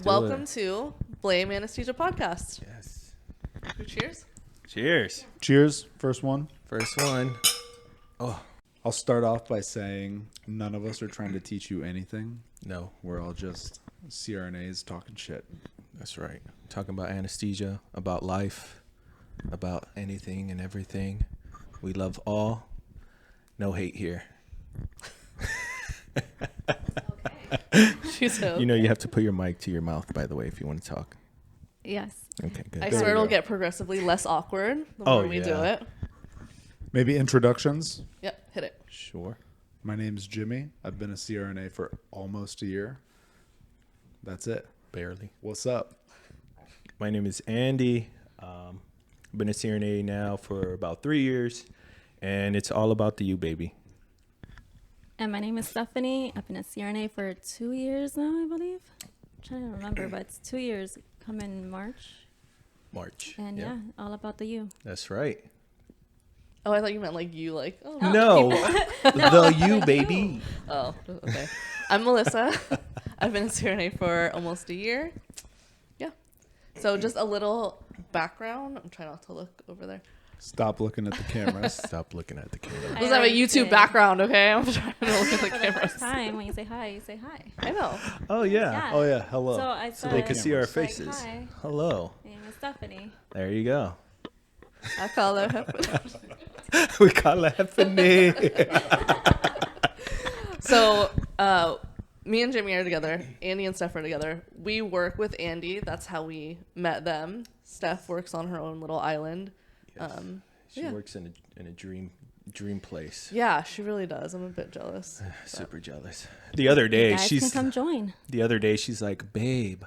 Welcome to Blame Anesthesia Podcast. Yes. Cheers. Cheers. Cheers. First one. First one. Oh, I'll start off by saying none of us are trying to teach you anything. no. We're all just CRNAs talking shit. That's right. Talking about anesthesia, about life, about anything and everything. We love all. No hate here. She's so. You know, you have to put your mic to your mouth, by the way, if you want to talk. Yes. Okay, good. I There swear we it'll go. get progressively less awkward the Oh, more we do yeah. it. Maybe introductions. Yep, hit it. Sure. My name's Jimmy. I've been a CRNA for almost a year. That's it. Barely. What's up? My name is Andy. I've been a CRNA now for about 3 years, and it's all about the you, baby. And my name is Stephanie. I've been a CRNA for 2 years now, I believe. I'm trying to remember, but it's 2 years coming March. March. And Yep. yeah, all about the you. That's right. Oh, I thought you meant like you, like, oh. No. The you, baby. Oh, okay. I'm Melissa. I've been a CRNA for almost a year. Yeah. So just a little background. I'm trying not to look over there. Stop looking at the cameras. Stop looking at the camera. Doesn't have a YouTube background, okay? I'm trying to look at the For the cameras. first time, when you say hi, you say hi. I know. Oh, yeah. Yeah. Oh, yeah. Hello. So I So said, they can see our like, faces. hi, Hello. my name is Stephanie. There you go. I call her. We call it happening. So, me and Jimmy are together. Andy and Steph are together. We work with Andy. That's how we met them. Steph works on her own little island. She Yeah. works in a dream place. Yeah, she really does. I'm a bit jealous. Super jealous. The other day, You guys she's can come join. like, babe,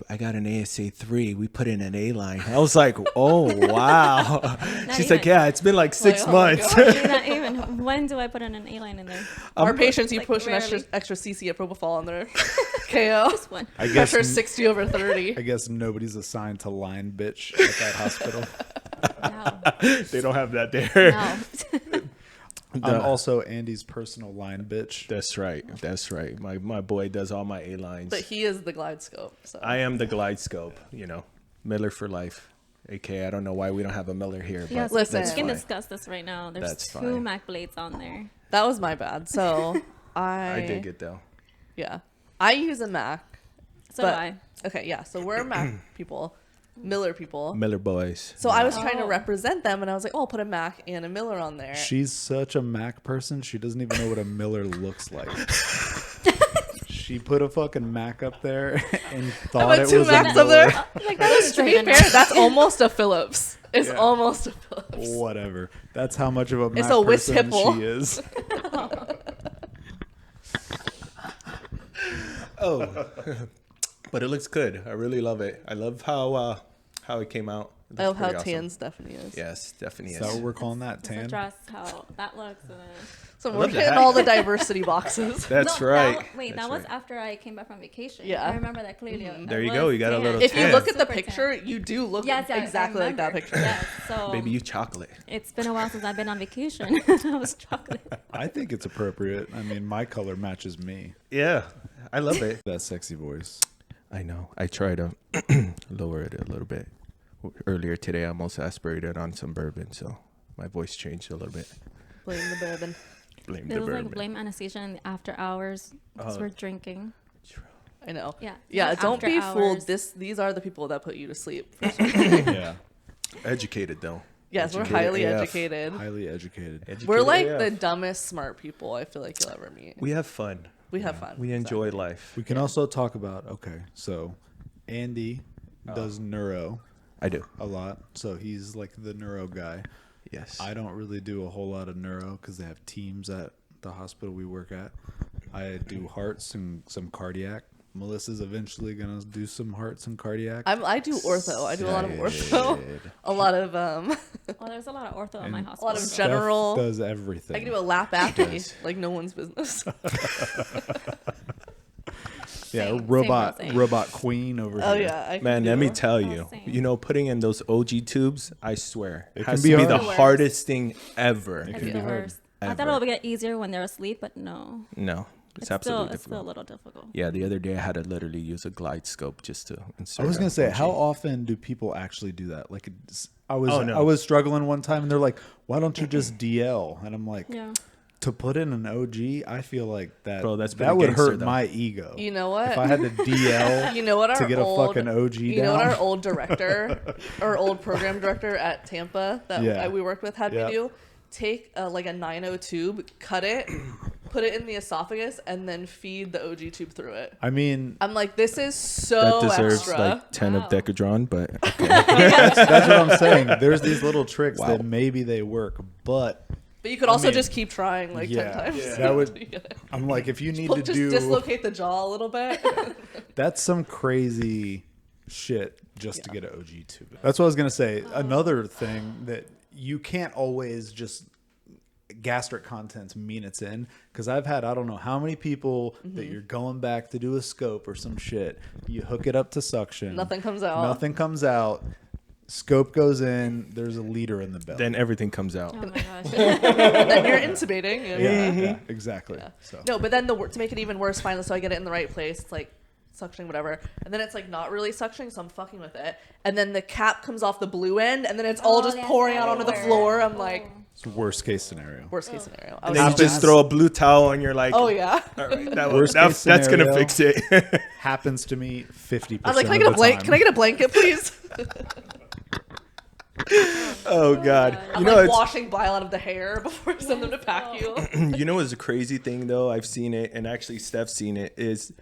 I got an ASA 3. We put in an A line. I was like, oh wow. She's like, even. yeah, it's been like 6 Like, oh my months. Not even. When do I put in an A-line in there? Our patients, you like, push an rarely. extra CC of propofol on their KO. Just one. I guess, Pressure 60 over 30. I guess nobody's assigned to line bitch at that hospital. No. They don't have that there. No. I'm also Andy's personal line bitch. That's right. My boy does all my A lines. But he is the glide scope. So. I am the glide scope, Miller for life. AK, I don't know why we don't have a Miller here, but Yes, Listen. we that's can fine. discuss this right now. There's That's two fine. Mac blades on there. That was my bad. So I dig it though. Yeah. I use a Mac. So But- do I. Okay, yeah. So we're Mac people, Miller people. Miller boys. So I was trying to Oh. represent them, and I was like, oh, I'll put a Mac and a Miller on there. She's such a Mac person. She doesn't even know what a Miller looks like. She put a fucking Mac up there and thought put it two was Macs a up there. Miller. Like, that was To be straight fair, enough. that's almost a Phillips. It's Yeah. almost a Phillips. Whatever. That's how much of a Mac It's a Wiss person Hipple. she is. Oh, but it looks good. I really love it. I love how it came out. It I love looks how pretty awesome. tan Stephanie is. Yes, Stephanie Is is. that what we're calling that? It's Tan? address how that looks. And then... So I we're love the hitting hat. all the diversity boxes. That's No, right. Wait, That's that was right. after I came back from vacation. Yeah. I remember that clearly. There you go. You got a little If you tan. look at the Super picture, tan. you do look Yes, I exactly like that remember. picture. Yes, so Baby, you chocolate. it's been a while since I've been on vacation. I was chocolate. I think it's appropriate. I mean, my color matches me. Yeah, I love it. That sexy voice. I know. I try to lower it a little bit. Earlier today, I almost aspirated on some bourbon, so my voice changed a little bit. Blame the bourbon. Blame It the was bourbon. like blame anesthesia in the after hours because Oh. we're drinking. I know. Yeah. Yeah, like don't after be fooled. hours. These are the people that put you to sleep. Yeah. Educated though. Yes, we're Educated highly AF. educated. Highly educated. Educated We're like AF. the dumbest smart people I feel like you'll ever meet. We have fun. We have fun. We enjoy life. We can also talk about, okay, so Andy does neuro I do. a lot. So he's like the neuro guy. Yes. I don't really do a whole lot of neuro because they have teams at the hospital we work at. I do hearts and some cardiac. Melissa's eventually going to do some hearts and cardiac. I do ortho. I do a lot of ortho. Sad. A lot of Well, there's a lot of ortho in my And hospital. a lot of so- general. Steph does everything. I can do a lap apnea like no one's business. Yeah, Same, robot same. robot queen over Oh here. yeah, I can Man, do let me it. tell Oh, you, same. putting in those OG tubes, I swear, It has can to be be the hard. Worst. hardest thing ever. It It's can the be hard. worst. I thought Ever. it would get easier when they're asleep, but no. No, It's absolutely It's still a difficult. little difficult. Yeah, the other day I had to literally use a glide scope just to insert. I was gonna a say, how OG. often do people actually do that? Like, I was Oh, no. I was struggling one time, and they're like, "Why don't you just DL?" And I'm like, Yeah. to put in an OG, I feel like that Bro, that's pretty that would gangster, hurt though. my ego. You know what? If I had to DL You know what our to get old, a fucking OG you down. know what our old director, our old program director at Tampa that Yeah. we worked with had Yep. me do? Take like a 9.0 tube, cut it, put it in the esophagus, and then feed the OG tube through it. I mean, I'm like, this is That so deserves extra. like 10 Wow. of Decadron, but okay. that's what I'm saying. There's these little tricks Wow. that maybe they work, but But you could also mean, just keep trying like 10 yeah, times. yeah. That would- I'm like, if you need to just do dislocate the jaw a little bit. that's some crazy shit just to get an OG tube. That's what I was gonna say. Another thing that you can't always just gastric contents mean it's in, because I've had I don't know how many people that you're going back to do a scope or some shit. You hook it up to suction, Nothing comes out. Nothing comes out. Scope goes in. There's a leader in the belly. then everything comes out. Oh my gosh. Then you're intubating. And, yeah, exactly. Yeah. So No, but then to make it even worse, finally, so I get it in the right place. It's like suctioning, whatever. And then it's like not really suctioning, so I'm fucking with it. And then the cap comes off the blue end, and then it's all just that's pouring out onto the everywhere. floor. I'm like, it's worst case scenario. worst case scenario. I And was then you like, just throw a blue towel and you're like, oh yeah. all right, that Worst was, case that's going to scenario. fix it. Happens to me 50%. I was like, can I get a blanket? Can I get a blanket, please? Oh, God. I'm You know, like it's, washing bile out of the hair before I send them to pack you. you know what's a crazy thing, though? I've seen it, and actually Steph's seen it, is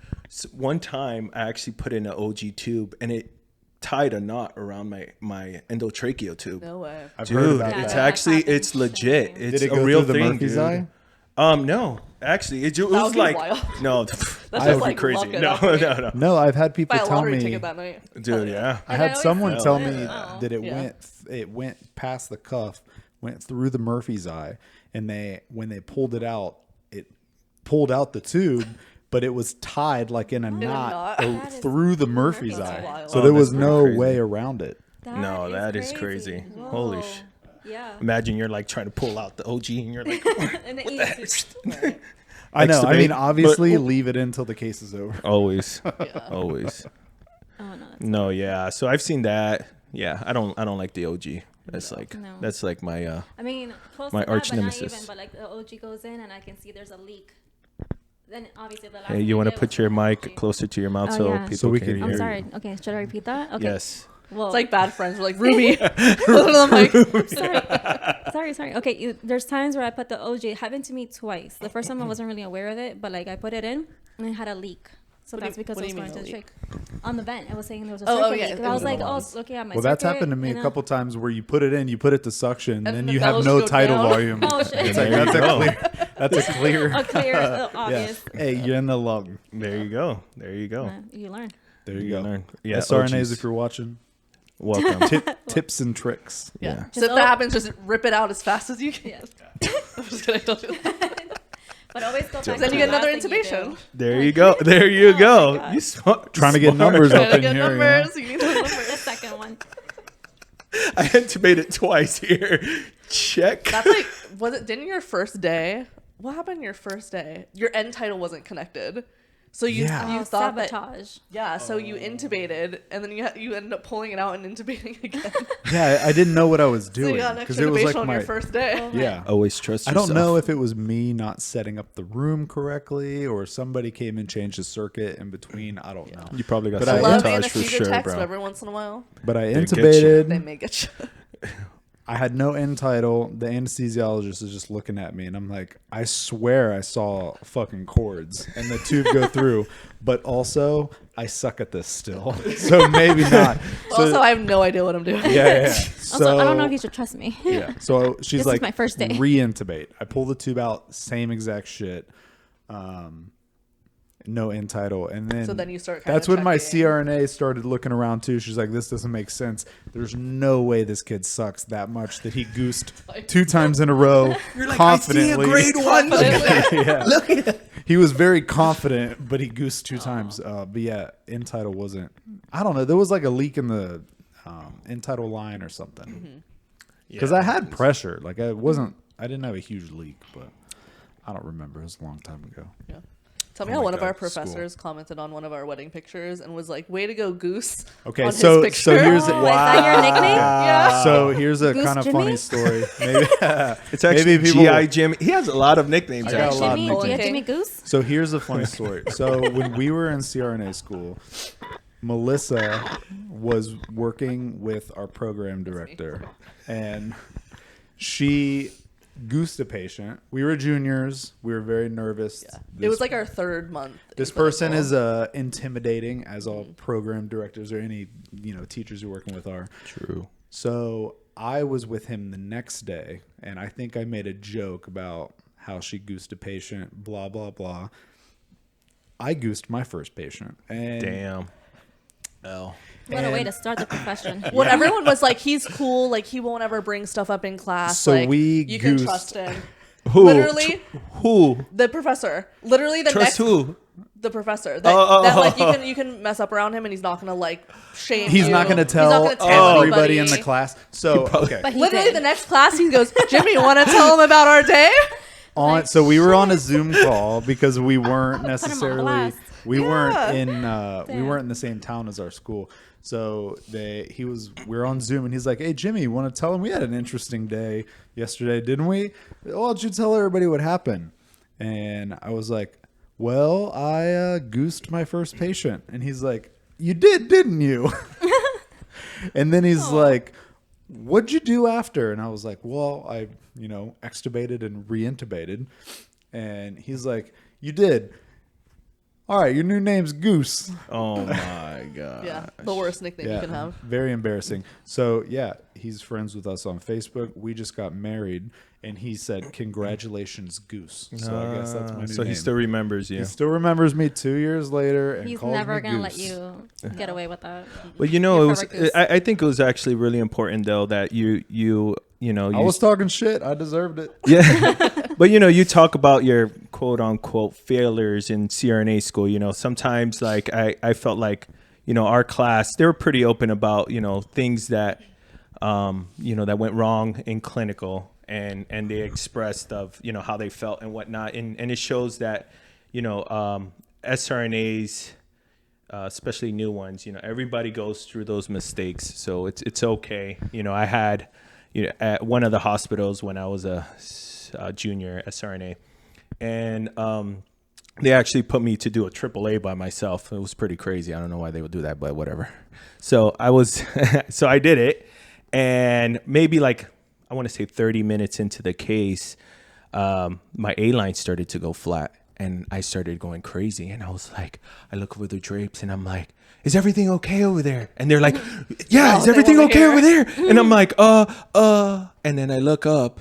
one time I actually put in an OG tube, and it tied a knot around my endotracheal tube. No way. I've heard Dude, about Yeah, it's that. actually, happens. it's legit. Did It's it a go real through the thing, Murphy's dude. eye? No. Actually, it would was be like, wild. no, That's that just would be like crazy. luck it No, up, right? no, no. No, I've had people Buy a tell lottery me. ticket that night. Dude, yeah. I Like, had I someone always tell feel me it. Oh. that it Yeah. went past the cuff, went through the Murphy's eye, and when they pulled it out, it pulled out the tube, but it was tied like in a knot knot. That is through the Murphy's Murphy's eye. eye. Wild. So Oh, there that's was pretty no crazy. way around it. No, that is crazy. Holy Whoa. sh- Yeah. Imagine you're like trying to pull out the OG and you're like, And then you I know. I Extubate, mean, obviously, but- leave it until the case is over. always, Yeah. always. Oh no. That's No, yeah. So I've seen that. Yeah, I don't like the OG. That's like No. that's like my I mean, close My to arch that, but nemesis. not even. But like the OG goes in, and I can see there's a leak. Then obviously the last. Hey, thing you I want to did put was your put mic OG. closer to your mouth Oh, so yeah. people So we can can hear I'm you. sorry. Okay, should I repeat that? Okay. Yes. Well, It's like bad friends. We're like, Ruby. I'm like, sorry. Okay, there's times where I put the OG. It happened to me twice. The first time I wasn't really aware of it, but like I put it in and it had a leak. So What do that's you- because what it do was you going to the mean a leak? trick. On the vent, it was saying there was a Oh, circuit oh, yeah, leak. it And I was was like, the oh, ones. looking at my Well, that's circuit, happened to me you a know. couple times where you put it in, you put it to suction, and then the you have bellows no go tidal down. volume. Oh shit! It's like that's a clear. That's a clear. A clear, Yeah. obvious. Hey, you're in the lung. There you go. There you go. You learn. There you go. learn. Yeah, SRNAs, OGs. if you're watching, Welcome. tips and tricks. yeah. Yeah. So Just if that happens, just rip it out as fast as you can. Yes. I'm just kidding. Don't do that. But always go back. Then to you the get another last thing you intubation. do. There you go. There you Oh my go. God. You smart. Trying to get smart. numbers Trying up to in get here. numbers. You need those The numbers. second one. I intubated twice here. Check. That's like, didn't your first day, what happened your first day? Your end tidal wasn't connected. So you Yeah. you Oh, thought that, sabotage. yeah, so you intubated, and then you ended up pulling it out and intubating again. Yeah, I didn't know what I was So doing you got an because extra it was intubation like on my your first day. Oh, yeah. Always trust I yourself. don't know if it was me not setting up the room correctly or somebody came and changed the circuit in between. I don't know. You probably got But I I love sabotage for anesthesia sure, techs, bro. but every once in a while, But I They get you. they intubated. may get you. I had no end tidal. The anesthesiologist is just looking at me, and I'm like, I swear I saw fucking cords and the tube go through, but also I suck at this still, so maybe not. So, Also, I have no idea what I'm doing. yeah. Also, So I don't know if you should trust me. yeah. So she's This is like, my first day. re-intubate. I pull the tube out, same exact shit. No end tidal, and then So then you start kinda That's when my checking. CRNA started looking around too. She's like, "This doesn't make sense. There's no way this kid sucks that much that he goosed 2 times in a row You're like, confidently." I see a grade one. Look at that. Yeah. Look at that. He was very confident, but he goosed 2 times. But yeah, end tidal wasn't. I don't know. There was like a leak in the end tidal line or something. Because I had pressure. Like I didn't have a huge leak, but I don't remember. It was a long time ago. Yeah. Tell me Oh how my one of God, our school. professors commented on one of our wedding pictures and was like, "Way to go, Goose." Okay, on his so picture. here's Oh, is that your nickname? Yeah. So here's a Goose kind of Jimmy? funny story. Maybe It's actually maybe people- GI Jimmy. He has a lot of nicknames. I got a actually. lot of Jimmy, nicknames. Gia Jimmy Goose. So here's a funny story. So when we were in CRNA school, Melissa was working with our program director, and she goosed a patient. We were juniors. We were very nervous. Yeah. It was like our third month. This in clinical. person is intimidating, as all program directors or any teachers you're working with are. True. So I was with him the next day, and I think I made a joke about how she goosed a patient, blah, blah, blah. I goosed my first patient. And Damn. Oh. What a way to start the profession. When everyone was like, "He's cool, like he won't ever bring stuff up in class." So like, we you can goosed- trust him. Who? Literally, Who? the professor. Literally the Trust next. who? The professor. That, that like you can mess up around him and he's not gonna like shame he's you. not going to He's not tell gonna tell everybody in anybody. the class. So, okay. But he Literally did. the next class he goes, "Jimmy, you want to tell him about our day?" So we were on a Zoom call because we weren't necessarily blast. we Yeah. weren't in we Damn. weren't in the same town as our school. So we were on Zoom and he's like, "Hey Jimmy, you want to tell him we had an interesting day yesterday, didn't we? Why don't you tell everybody what happened?" And I was like, "Well, I goosed my first patient." And he's like, "You did, didn't you?" And then he's like, "What'd you do after?" And I was like, "Well, I, extubated and reintubated." And he's like, "You did. All right, your new name's Goose." Oh my god. Yeah, the worst nickname you can have. Very embarrassing. So yeah, he's friends with us on Facebook. We just got married, and he said, "Congratulations, Goose." So I guess that's my new So name. he still remembers you. He still remembers me 2 years later, and He's calls never me gonna Goose. let you get away with that. Well, it You're was. forever Goose. I think it was actually really important though that you I was talking shit. I deserved it. Yeah. But you talk about your quote unquote failures in CRNA school. Sometimes like I felt like, our class, they were pretty open about, things that that went wrong in clinical and they expressed of, how they felt and whatnot. And it shows that, SRNAs, especially new ones, everybody goes through those mistakes. So it's okay. I had, at one of the hospitals when I was a junior SRNA, and they actually put me to do a AAA by myself. It was pretty crazy. I don't know why they would do that, but whatever. So so I did it, and maybe like I want to say 30 minutes into the case, my A line started to go flat, and I started going crazy. And I was like, I look over the drapes, and I'm like, "Is everything okay over there?" And they're like, "Yeah, is they everything wanna okay hear. over there?" And I'm like, and then I look up,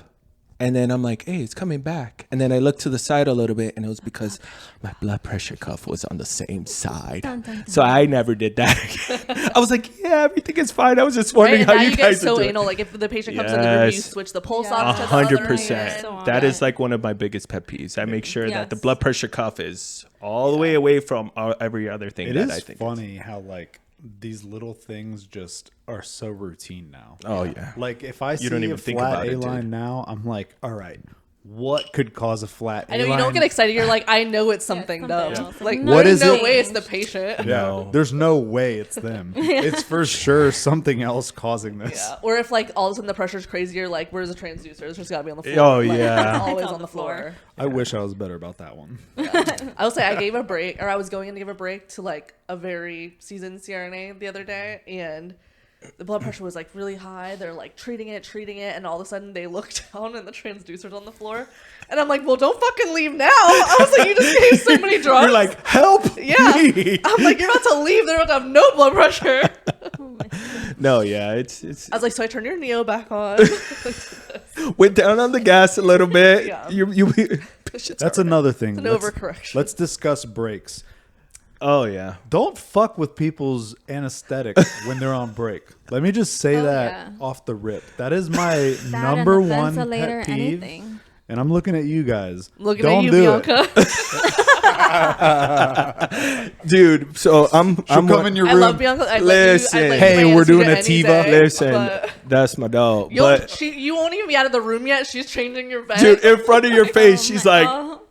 and then I'm like, "Hey, it's coming back." And then I look to the side a little bit, and it was because my blood pressure cuff was on the same side. Dun, dun, dun. So I never did that. I was like, "Yeah, everything is fine." I was just Right? wondering And how now you you guys get so are doing. anal. Like if the patient comes in the room, you Yes. switch the pulse Yeah. off to the other 100%. hand. So on. That is like one of my biggest pet peeves. I make sure that the Yes. blood pressure cuff is all the way away from every other thing It that is I think. funny how like these little things just are so routine now. Oh yeah. Like if I see don't even a think flat about it, A line dude. now, I'm like, all right, what could cause a flat A I line? know you don't get excited. You're like, I know it's something something dumb. else. Like, No, What there's is no it? way it's the patient. Yeah, No. there's no way it's them. It's for sure something else causing this. Yeah. Or if like all of a sudden the pressure's crazy, you're like, where's the transducer? It's just gotta be on the floor. Oh, Like, yeah. it's always It's on the floor. I wish I was better about that one. I will say I gave a break, or I was going in to give a break to like a very seasoned CRNA the other day, and the blood pressure was like really high. They're like treating it, and all of a sudden they look down and the transducer's on the floor, and I'm like, well, don't fucking leave now. I was like, you just gave so many drugs. You're like, "Help yeah. me." I'm like, you're about to leave. They're about to have no blood pressure. Oh my God. No, yeah, it's I was like, so I turned your Neo back on. went down on the gas a little bit. Yeah. You That's another thing. an Let's- overcorrection. Let's discuss breaks. Oh yeah. Don't fuck with people's anesthetics when they're on break. Let me just say Oh, that yeah. off the rip. That is my That number and the one ventilator, pet peeve. anything. And I'm looking at you guys. Looking Don't at you, do Bianca. Dude, so I'm She'll come in your I room. love Bianca. I'd Listen. let you, Hey, my we're doing anesthesia a any Tiva. day, Listen, but that's my dog. you'll- But you won't even be out of the room yet. She's changing your bed. dude, in front of your face, she's like, Oh,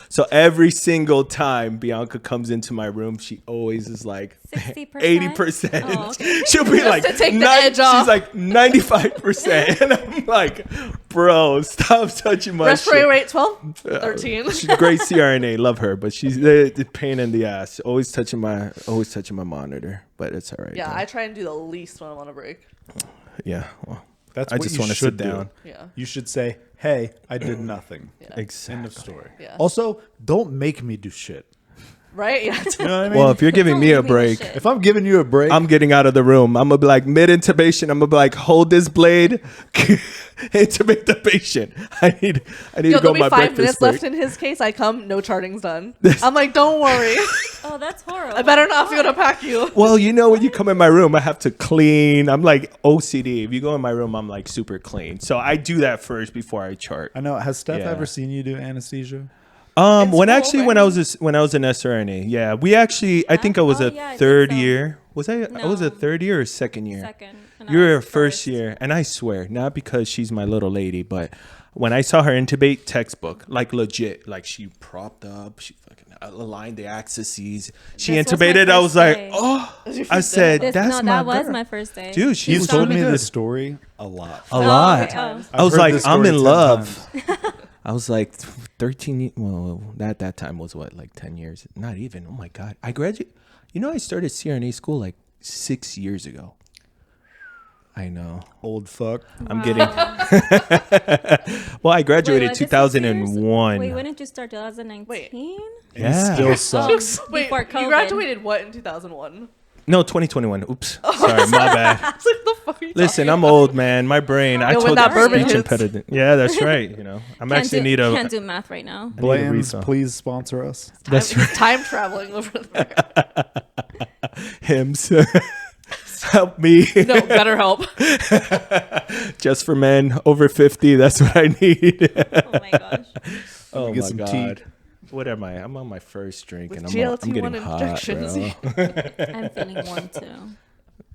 So every single time Bianca comes into my room, she always is like 60%? 80%. Oh, okay. She'll be like, to take the edge she's off. like 95%. And I'm like, bro, stop touching my Respiratory shit. rate 12, 13. She's a great CRNA, love her, but she's the pain in the ass. Always touching my monitor, but it's all right. Yeah, though. I try and do the least when I'm on a break. Yeah, well, That's I what just you want to should sit down. do. Yeah. You should say, "Hey, I did nothing." Yeah. End Exactly. of story. Yeah. Also, don't make me do shit. Right? Yeah. You know what I mean? Well, if you're giving Don't me a leave me with break, shit. if I'm giving you a break, I'm getting out of the room. I'm gonna be like mid intubation. I'm gonna be like, hold this blade, intubate the patient. I need Yo, to go there'll be my 5 breakfast minutes break. left in his case. I come, no charting's done. I'm like, don't worry. Oh, that's horrible. I better not feel to pack you. Well, you know, when you come in my room, I have to clean. I'm like OCD. If you go in my room, I'm like super clean. So I do that first before I chart. I know. Has Steph Yeah. ever seen you do anesthesia? In When school, when right? I was an SRNA, yeah, we actually I think I was Oh, a yeah, I think third so. year. Was I was a No. third year or second year? Second. and I You're a was first year, and I swear, not because she's my little lady, but when I saw her intubate, textbook, like legit, like she propped up, she fucking aligned the axes. She This was my intubated. I first was like, day. oh, Was your I first said, day? that's no, my that was girl. my first day. Dude, she He's was told me really this good. story a lot. A lot. okay. Oh. I was I've heard like, this I'm story in 10 love. times. I was like 13. Well, at that time was what, like 10 years? Not even. Oh my God. I graduated. You know, I started CRNA school like 6 years ago. I know. Old fuck. I'm getting. Well, I graduated Wait, this is 2001. Wait, when did you start? 2019? Wait. And Yeah. he still sucks. Wait, Before you COVID. graduated what in 2001? No, 2021. Oops. Sorry, my bad. I was like, the fuck are you Listen, talking I'm old, man. My brain. I Yo, when told that you bourbon speech hits. impediment. Yeah, that's right. You know, I'm Can't actually do, need a. can't do math right now. I need a Bland's, refill. please sponsor us. That's time traveling over there. Hymns. Help me. No, better help. Just for men over 50. That's what I need. Oh my gosh. Oh Get my some God. tea. What am I? I'm on my first drink With and I'm GLT-1 getting hot, injections. bro. I'm feeling one too.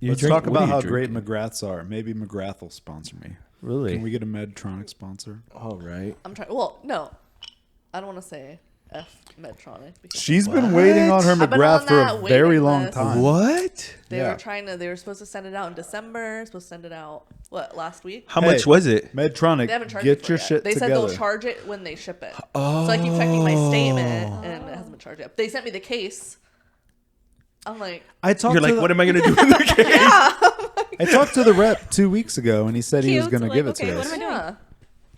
You Let's drink- talk what about are you how drinking? great McGraths are. Maybe McGrath will sponsor me. Really? Can we get a Medtronic sponsor? All right. I'm trying. Well, no. I don't want to say F Medtronic. Because She's been waiting on her I've been McGrath on for that a very waiting long list. time. What? they Yeah. were trying to. They were supposed to send it out in December. Supposed to send it out last week. How Hey. much was it? Medtronic, They haven't charged it get for your it yet. shit They said together. they'll charge it when they ship it. So I keep checking my statement, and it hasn't been charged yet. They sent me the case. I'm like, I talked You're to like, the, what am I going to do in the case? I talked to the rep 2 weeks ago, and he said he was Cute, going to like, give it okay, to what us. am I doing? yeah.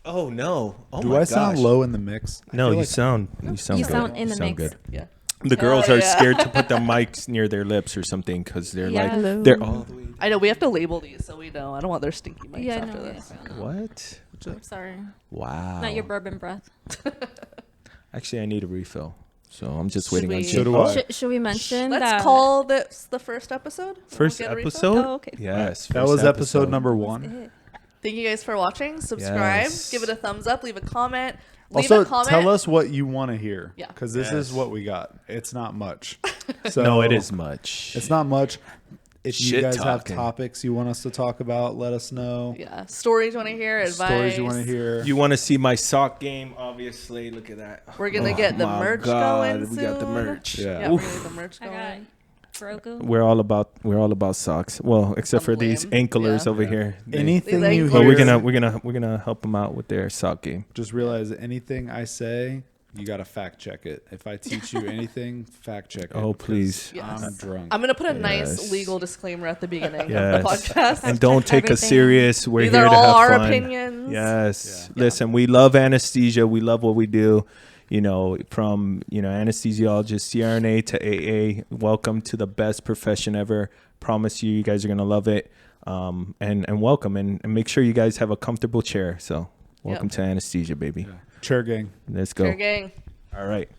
Oh, no. Oh, Do my I sound gosh. low in the mix? I No, feel you like- sound good. You sound in the sound mix. good. Yeah. The girls Hell are yeah. scared to put the mics near their lips or something because they're Yeah. like Hello. they're all the way. I know we have to label these so we know. I don't want their stinky mics Yeah, after no, this. yeah, no. What? I'm sorry. Wow. Not your bourbon breath. Actually, I need a refill, so I'm just Should waiting on we- Jim. So do I. Should we mention Let's that? call this the first episode. First We'll get a refill. episode. Oh, okay. Yes. That first was episode number 1. It. Thank you guys for watching. Subscribe. Yes. Give it a thumbs up. Leave a comment. Leave Also, a comment. tell us what you want to hear. Yeah. Because this is Yes. what we got. It's not much. So No, it is much. It's not much. If you Shit guys have talking. topics you want us to talk about, let us know. Yeah. Stories you want to hear. Advice. Stories you want to hear. You want to see my sock game? Obviously, look at that. We're gonna Oh get the my merch God, going we soon. got the merch. Yeah. Yeah, we're gonna get the merch I going. got Grogu. We're all about socks. Well, except for I'm these lame. anklers Yeah. over here. Anything They- you But But hear, we're gonna help them out with their sock game. just realize anything I say, you got to fact check it. If I teach you anything, fact check it. Oh, because please. Yes. I'm drunk. I'm gonna put a nice Yes. legal disclaimer at the beginning Yes. of the podcast. And don't take us everything. serious. We're These here are to all have our fun. opinions. Yes. Yeah. Listen, we love anesthesia. We love what we do. You know, from anesthesiologist, CRNA to AA. Welcome to the best profession ever. Promise you guys are gonna love it. And welcome and make sure you guys have a comfortable chair. So welcome to anesthesia, baby. Chair gang. Let's go. Fair gang. All right.